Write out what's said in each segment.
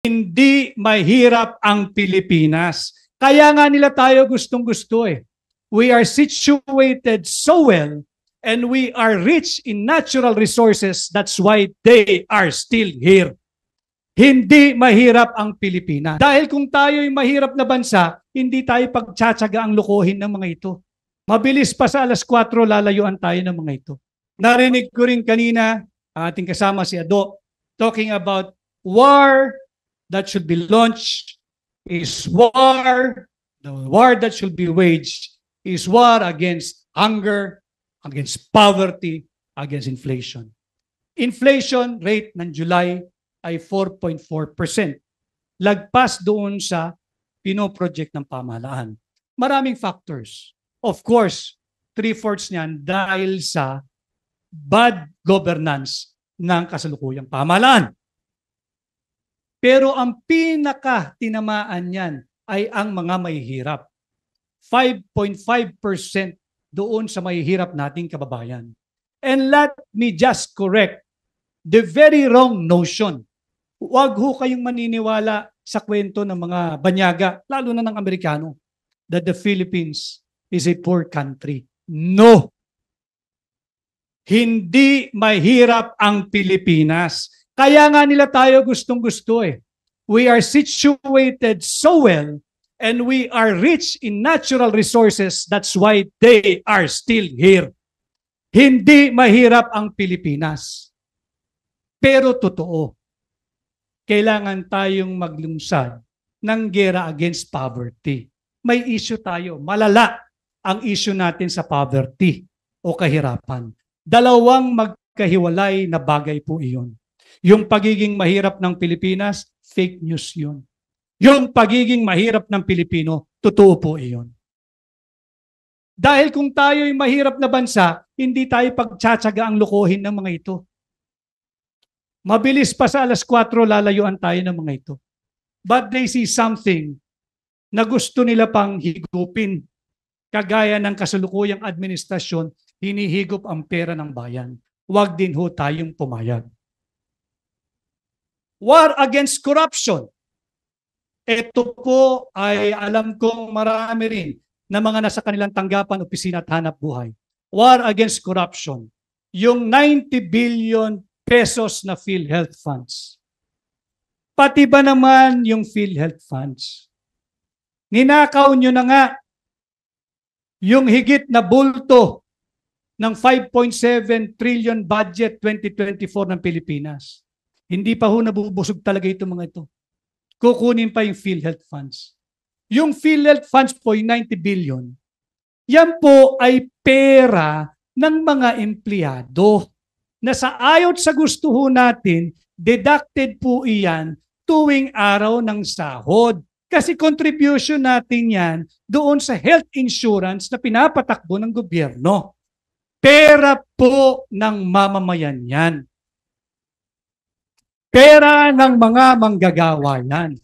Hindi mahirap ang Pilipinas. Kaya nga nila tayo gustong-gusto eh. We are situated so well and we are rich in natural resources. That's why they are still here. Hindi mahirap ang Pilipinas. Dahil kung tayo'y mahirap na bansa, hindi tayo pagtsatsaga ang lukuhin ng mga ito. Mabilis pa sa alas 4, lalayuan tayo ng mga ito. Narinig ko rin kanina, ating kasama si Ado, talking about war that should be launched is war. The war that should be waged is war against hunger, against poverty, against inflation. Inflation rate ng July ay 4.4%. Lagpas doon sa pinoproject ng pamahalaan. Maraming factors. Of course, 3/4 niyan dahil sa bad governance ng kasalukuyang pamahalaan. Pero ang pinaka-tinamaan niyan ay ang mga mahihirap. 5.5% doon sa mahihirap nating kababayan. And let me just correct the very wrong notion. Huwag ho kayong maniniwala sa kwento ng mga banyaga, lalo na ng Amerikano, that the Philippines is a poor country. No! Hindi mahirap ang Pilipinas. Kaya nga nila tayo gustong-gusto eh. We are situated so well and we are rich in natural resources. That's why they are still here. Hindi mahirap ang Pilipinas. Pero totoo, kailangan tayong maglungsad ng gera against poverty. May issue tayo. Malala ang issue natin sa poverty o kahirapan. Dalawang magkahiwalay na bagay po iyon. Yung pagiging mahirap ng Pilipinas, fake news yun. Yung pagiging mahirap ng Pilipino, totoo po iyon. Dahil kung tayo'y mahirap na bansa, hindi tayo pagtsatsaga ang lukuhin ng mga ito. Mabilis pa sa alas 4, lalayuan tayo ng mga ito. But they see something na gusto nila pang higupin. Kagaya ng kasalukuyang administrasyon, hinihigop ang pera ng bayan. Huwag din ho tayong pumayag. War against corruption. Ito po ay alam kong marami rin na mga nasa kanilang tanggapan, opisina at hanap buhay. War against corruption. Yung 90 billion pesos na PhilHealth funds. Pati ba naman yung PhilHealth funds? Ninakaw nyo na nga yung higit na bulto ng 5.7 trillion budget 2024 ng Pilipinas. Hindi pa ho nabubusog talaga ito mga ito. Kukunin pa yung PhilHealth funds. Yung PhilHealth funds po, yung 90 billion, yan po ay pera ng mga empleyado na sa ayot sa gusto ho natin, deducted po iyan tuwing araw ng sahod. Kasi contribution natin yan doon sa health insurance na pinapatakbo ng gobyerno. Pera po ng mamamayan yan. Pera ng mga manggagawa yan.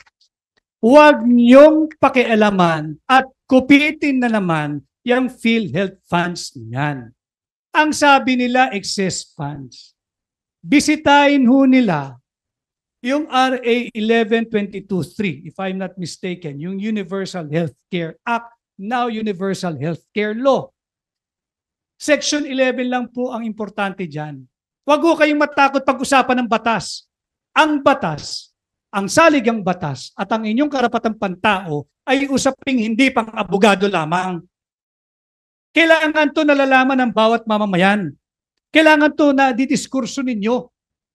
Huwag niyong pakialaman at kupitin na naman yung PhilHealth funds niyan. Ang sabi nila, excess funds. Bisitahin ho nila yung RA 1122.3, if I'm not mistaken, yung Universal Healthcare Act, now Universal Healthcare Law. Section 11 lang po ang importante dyan. Huwag ho kayong matakot pag-usapan ng batas. Ang batas, ang saligang batas at ang inyong karapatang pantao ay usaping hindi pang abogado lamang. Kailangan to nalalaman ng bawat mamamayan. Kailangan to na didiskurso ninyo.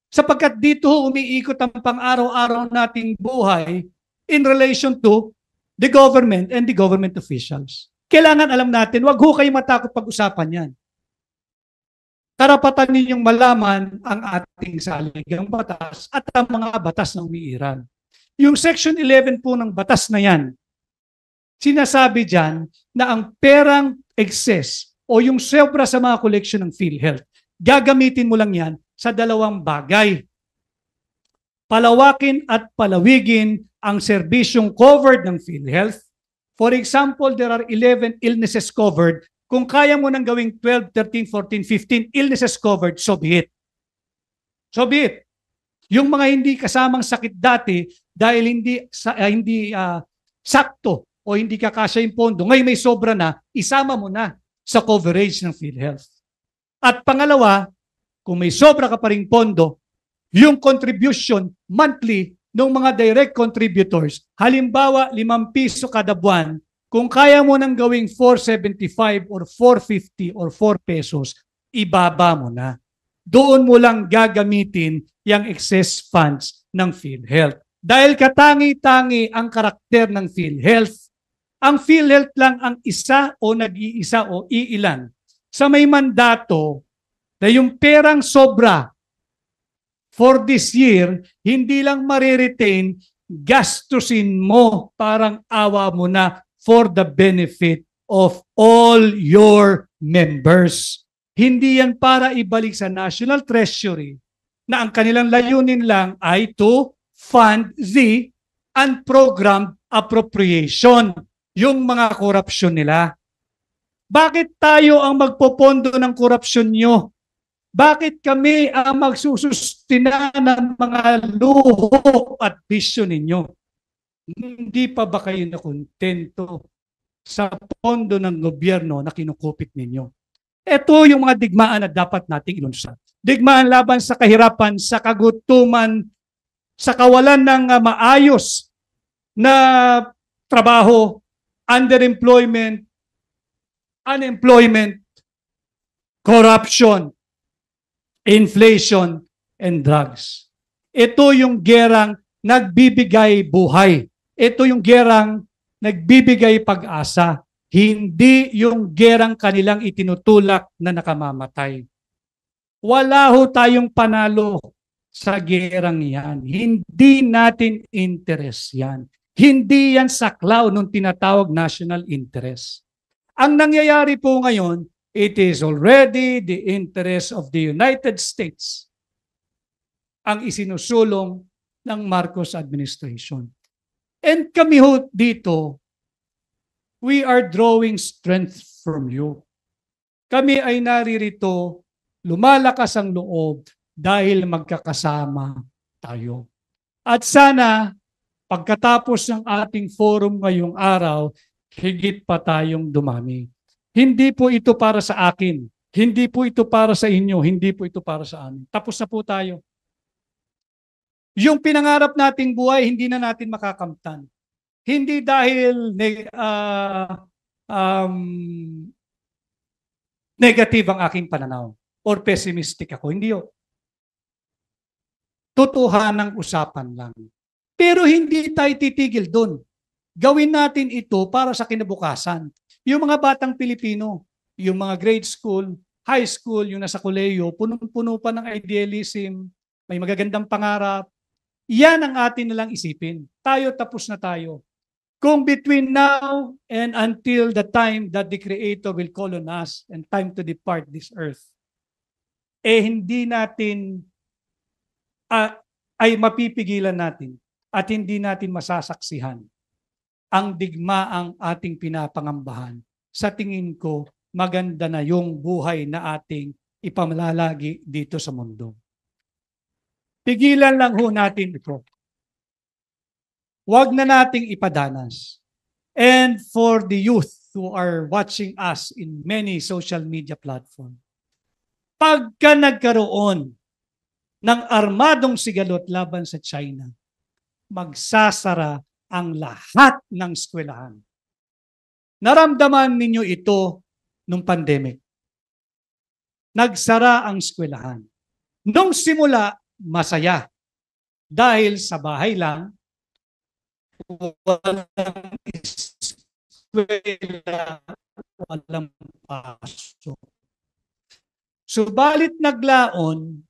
Sapagkat dito umiikot ang pang-araw-araw nating buhay in relation to the government and the government officials. Kailangan alam natin, wag ho kayo matakot pag-usapan yan. Karapatan ninyong malaman ang ating saligang batas at ang mga batas ng umiiral. Yung Section 11 po ng batas na yan, sinasabi dyan na ang perang excess o yung sobra sa mga collection ng PhilHealth, gagamitin mo lang yan sa dalawang bagay. Palawakin at palawigin ang serbisyong covered ng PhilHealth. For example, there are 11 illnesses covered. Kung kaya mo nang gawing 12, 13, 14, 15 illnesses covered, so be it. So be it. Yung mga hindi kasamang sakit dati, dahil hindi sakto o hindi kakasya yung pondo, ngayon may sobra na, isama mo na sa coverage ng PhilHealth. At pangalawa, kung may sobra ka pa ring pondo, yung contribution monthly ng mga direct contributors, halimbawa 5 piso kada buwan, kung kaya mo nang gawing 475 or 450 or 4 pesos, ibaba mo na. Doon mo lang gagamitin yung excess funds ng PhilHealth. Dahil katangi-tangi ang karakter ng PhilHealth, ang PhilHealth lang ang isa o nag-iisa o iilan sa may mandato na yung perang sobra for this year, hindi lang mariretain, gastusin mo, parang awa mo na for the benefit of all your members. Hindi yan para ibalik sa National Treasury na ang kanilang layunin lang ay to fund the unprogrammed appropriation, yung mga korupsyon nila. Bakit tayo ang magpopondo ng korupsyon nyo? Bakit kami ang magsusustina ng mga luho at bisyo ninyo? Hindi pa ba kayo nakontento sa pondo ng gobyerno na kinukupit ninyo? Ito yung mga digmaan na dapat nating ilunsad. Digmaan laban sa kahirapan, sa kagutuman, sa kawalan ng maayos na trabaho, underemployment, unemployment, corruption, inflation, and drugs. Ito yung gerang nagbibigay buhay. Ito yung gerang nagbibigay pag-asa. Hindi yung gerang kanilang itinutulak na nakamamatay. Wala ho tayong panalo sa gerang yan. Hindi natin interest yan. Hindi yan saklaw nung tinatawag national interest. Ang nangyayari po ngayon, it is already the interest of the United States ang isinusulong ng Marcos administration. And kami ho dito, we are drawing strength from you. Kami ay naririto, lumalakas ang loob dahil magkakasama tayo. At sana, pagkatapos ng ating forum ngayong araw, higit pa tayong dumami. Hindi po ito para sa akin. Hindi po ito para sa inyo. Hindi po ito para sa amin. Tapos na po tayo. Yung pinangarap nating buhay, hindi na natin makakamtan. Hindi dahil negative ang aking pananaw or pessimistic ako. Hindi yun. Totohanang usapan lang. Pero hindi tayo titigil doon. Gawin natin ito para sa kinabukasan. Yung mga batang Pilipino, yung mga grade school, high school, yung nasa koleyo, punong-puno pa ng idealism, may magagandang pangarap. Yan ang atin nalang isipin. Tayo, tapos na tayo. Kung between now and until the time that the Creator will call on us and time to depart this earth, hindi natin ay mapipigilan natin at hindi natin masasaksihan ang digmaang ating pinapangambahan. Sa tingin ko, maganda na yung buhay na ating ipamalalagi dito sa mundo. Pigilan lang ho natin ito. Huwag na nating ipadanas. And for the youth who are watching us in many social media platforms, pagka nagkaroon ng armadong sigalot laban sa China, magsasara ang lahat ng eskwelahan. Naramdaman ninyo ito nung pandemic. Nagsara ang eskwelahan. Nung simula, masaya. Dahil sa bahay lang, walang eskwela, walang pasok. Subalit naglaon,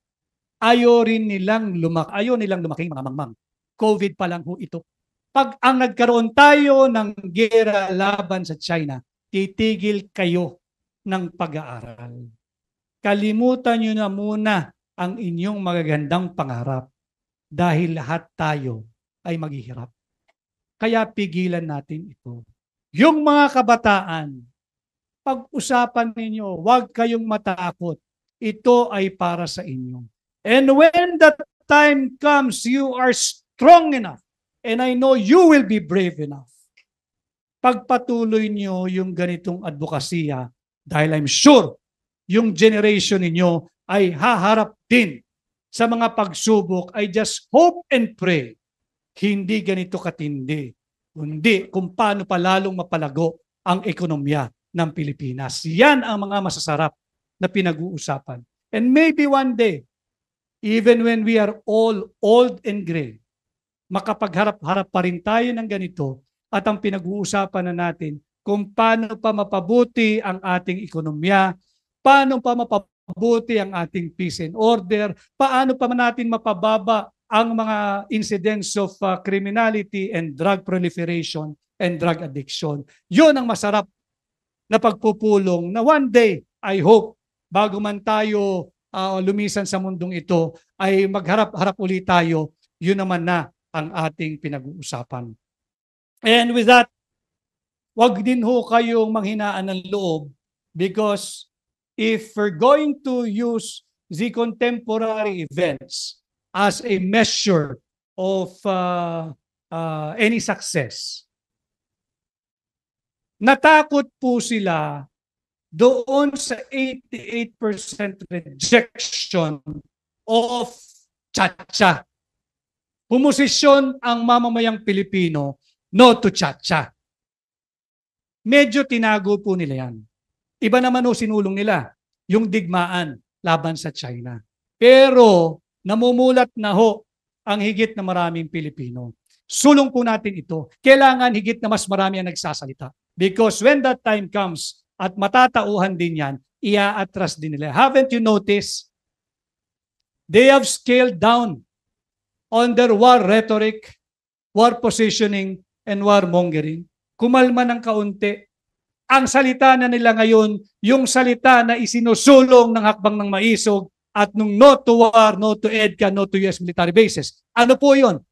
ayaw nilang lumaking mga mangmang. COVID pa lang ho ito. Pag ang nagkaroon tayo ng gera laban sa China, titigil kayo ng pag-aaral. Kalimutan nyo na muna ang inyong magagandang pangarap dahil lahat tayo ay maghihirap. Kaya pigilan natin ito. Yung mga kabataan, pag-usapan ninyo, huwag kayong matakot. Ito ay para sa inyo. And when that time comes, you are strong enough And I know you will be brave enough. Pagpatuloy niyo yung ganitong advokasya dahil I'm sure yung generation ninyo ay haharap din sa mga pagsubok. I just hope and pray hindi ganito katindi, kundi kung paano pa lalong mapalago ang ekonomiya ng Pilipinas. Yan ang mga masasarap na pinag-uusapan. And maybe one day, even when we are all old and gray, makapagharap-harap pa rin tayo ng ganito at ang pinag-uusapan na natin kung paano pa mapabuti ang ating ekonomiya, paano pa mapabuti ang ating peace and order, paano pa natin mapababa ang mga incidents of criminality and drug proliferation and drug addiction. Yun ang masarap na pagpupulong na one day, I hope, bago man tayo lumisan sa mundong ito, ay magharap-harap ulit tayo, yun naman na ang ating pinag-uusapan. And with that, wag din ho kayong manghinaan ng loob because if we're going to use the contemporary events as a measure of any success, natakot po sila doon sa 88% rejection of Chacha. Pumosisyon ang mamamayang Pilipino no to Chacha. Medyo tinago po nila yan. Iba naman o sinulong nila yung digmaan laban sa China. Pero namumulat na ho ang higit na maraming Pilipino. Sulong po natin ito. Kailangan higit na mas marami ang nagsasalita. Because when that time comes at matatauhan din yan, ia-atras din nila. Haven't you noticed? They have scaled down on their war rhetoric, war positioning, and warmongering. Kumalma ng kaunti. Ang salita na nila ngayon, yung salita na isinusulong ng hakbang ng maisog at nung no to war, no to EDCA, no to US military bases. Ano po yun?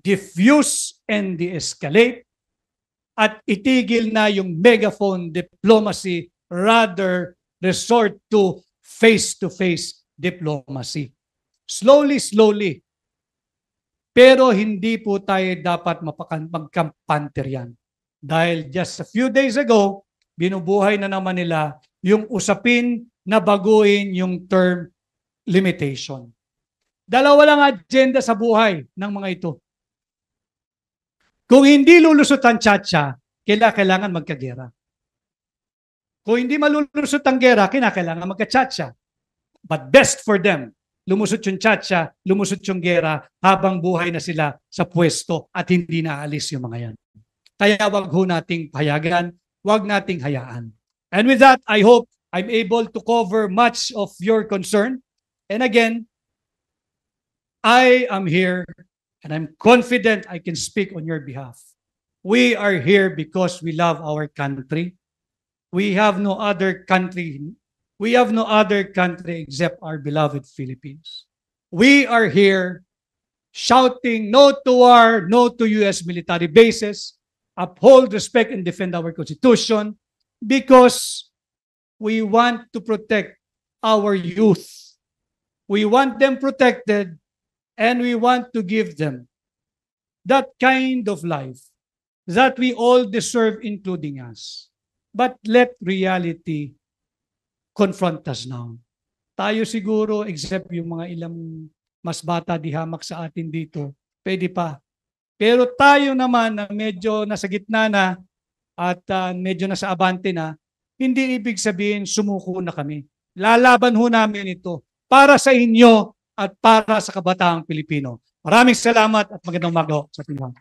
Diffuse and de-escalate at itigil na yung megaphone diplomacy, rather resort to face-to-face diplomacy. Slowly, slowly. Pero hindi po tayo dapat magkampanter yan. Dahil just a few days ago, binubuhay na naman nila yung usapin na baguhin yung term limitation. Dalawa lang agenda sa buhay ng mga ito. Kung hindi lulusot ang Chacha, kailangan magkagera. Kung hindi malulusot ang gera, kailangan magka-Chacha. But best for them, lumusot yung Chacha, lumusot yung gera habang buhay na sila sa pwesto at hindi naalis yung mga yan. Kaya wag ho nating payagan, wag nating hayaan. And with that, I hope I'm able to cover much of your concern. And again, I am here and I'm confident I can speak on your behalf. We are here because we love our country. We have no other country. We have no other country except our beloved Philippines. We are here shouting no to war, no to US military bases, uphold, respect, and defend our Constitution because we want to protect our youth. We want them protected and we want to give them that kind of life that we all deserve, including us. But let reality confront us now. Tayo siguro, except yung mga ilang mas bata di hamak sa atin dito, pwede pa. Pero tayo naman na medyo nasa gitna na at medyo nasa abante na, hindi ibig sabihin sumuko na kami. Lalaban ho namin ito para sa inyo at para sa kabataang Pilipino. Maraming salamat at magandang umaga sa ating lahat.